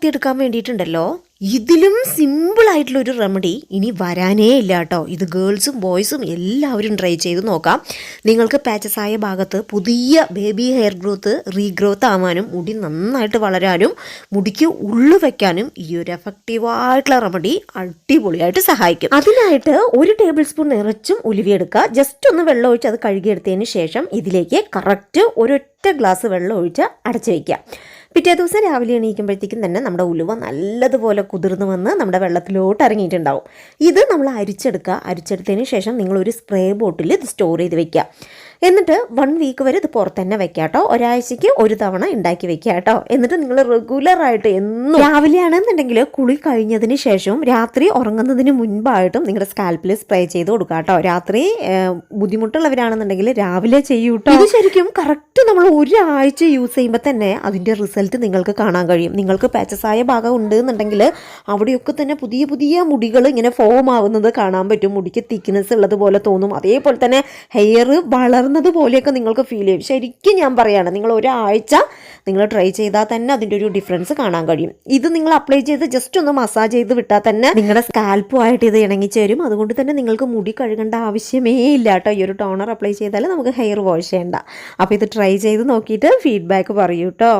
വളർത്തിയെടുക്കാൻ വേണ്ടിയിട്ടുണ്ടല്ലോ ഇതിലും സിമ്പിളായിട്ടുള്ളൊരു റെമഡി ഇനി വരാനേ ഇല്ല കേട്ടോ. ഇത് ഗേൾസും ബോയ്സും എല്ലാവരും ട്രൈ ചെയ്ത് നോക്കാം. നിങ്ങൾക്ക് പാച്ചസ് ആയ ഭാഗത്ത് പുതിയ ബേബി ഹെയർ ഗ്രോത്ത് റീഗ്രോത്ത് ആവാനും മുടി നന്നായിട്ട് വളരാനും മുടിക്ക് ഉള്ളു വയ്ക്കാനും ഈ ഒരു എഫക്റ്റീവായിട്ടുള്ള റെമഡി അടിപൊളിയായിട്ട് സഹായിക്കും. അതിനായിട്ട് 1 ടേബിൾ സ്പൂൺ നിറച്ചും ഉലുവയെടുക്കുക. ജസ്റ്റ് ഒന്ന് വെള്ളം ഒഴിച്ച് അത് കഴുകിയെടുത്തതിന് ശേഷം ഇതിലേക്ക് കറക്റ്റ് ഒരൊറ്റ ഗ്ലാസ് വെള്ളം ഒഴിച്ച് അടച്ചു വയ്ക്കുക. പിറ്റേ ദിവസം രാവിലെ എണീക്കുമ്പോഴത്തേക്കും തന്നെ നമ്മുടെ ഉലുവ നല്ലതുപോലെ കുതിർന്ന് വന്ന് നമ്മുടെ വെള്ളത്തിലോട്ട് ഇറങ്ങിയിട്ടുണ്ടാവും. ഇത് നമ്മൾ അരിച്ചെടുത്തതിന് ശേഷം നിങ്ങളൊരു സ്പ്രേ ബോട്ടിൽ ഇത് സ്റ്റോർ ചെയ്ത് വെക്കുക. എന്നിട്ട് 1 വീക്ക് വരെ ഇത് പുറത്ത് തന്നെ വെക്കുക കേട്ടോ. ഒരാഴ്ചയ്ക്ക് ഒരു തവണ ഉണ്ടാക്കി വെക്കുക കേട്ടോ. എന്നിട്ട് നിങ്ങൾ റെഗുലറായിട്ട് എന്നും രാവിലെ ആണെന്നുണ്ടെങ്കിൽ കുളി കഴിഞ്ഞതിന് ശേഷവും രാത്രി ഉറങ്ങുന്നതിന് മുൻപായിട്ടും നിങ്ങളുടെ സ്കാൽപ്പിൽ സ്പ്രേ ചെയ്ത് കൊടുക്കുക കേട്ടോ. രാത്രി ബുദ്ധിമുട്ടുള്ളവരാണെന്നുണ്ടെങ്കിൽ രാവിലെ ചെയ്യൂ കേട്ടോ. ഇത് ശരിക്കും കറക്റ്റ് നമ്മൾ ഒരാഴ്ച യൂസ് ചെയ്യുമ്പോൾ തന്നെ അതിൻ്റെ റിസൾട്ട് നിങ്ങൾക്ക് കാണാൻ കഴിയും. നിങ്ങൾക്ക് പാച്ചസ് ആയ ഭാഗം ഉണ്ട് എന്നുണ്ടെങ്കിൽ അവിടെയൊക്കെ തന്നെ പുതിയ പുതിയ മുടികൾ ഇങ്ങനെ ഫോം ആവുന്നത് കാണാൻ പറ്റും. മുടിക്ക് തിക്നെസ് ഉള്ളതുപോലെ തോന്നും. അതേപോലെ തന്നെ ഹെയർ പോലെയൊക്കെ നിങ്ങൾക്ക് ഫീൽ ചെയ്യും. ശരിക്കും ഞാൻ പറയുകയാണ്, നിങ്ങൾ ഒരാഴ്ച നിങ്ങൾ ട്രൈ ചെയ്താൽ തന്നെ അതിൻ്റെ ഒരു ഡിഫറൻസ് കാണാൻ കഴിയും. ഇത് നിങ്ങൾ അപ്ലൈ ചെയ്ത് ജസ്റ്റ് ഒന്ന് മസാജ് ചെയ്ത് വിട്ടാൽ തന്നെ നിങ്ങളുടെ സ്കാൽപ്പുമായിട്ട് ഇത് ഇണങ്ങിച്ചേരും. അതുകൊണ്ട് തന്നെ നിങ്ങൾക്ക് മുടി കഴുകേണ്ട ആവശ്യമേ ഇല്ല കേട്ടോ. ഈ ഒരു ടോണർ അപ്ലൈ ചെയ്താൽ നമുക്ക് ഹെയർ വാഷ് ചെയ്യേണ്ട. അപ്പോൾ ഇത് ട്രൈ ചെയ്ത് നോക്കിയിട്ട് ഫീഡ്ബാക്ക് പറയൂ കേട്ടോ.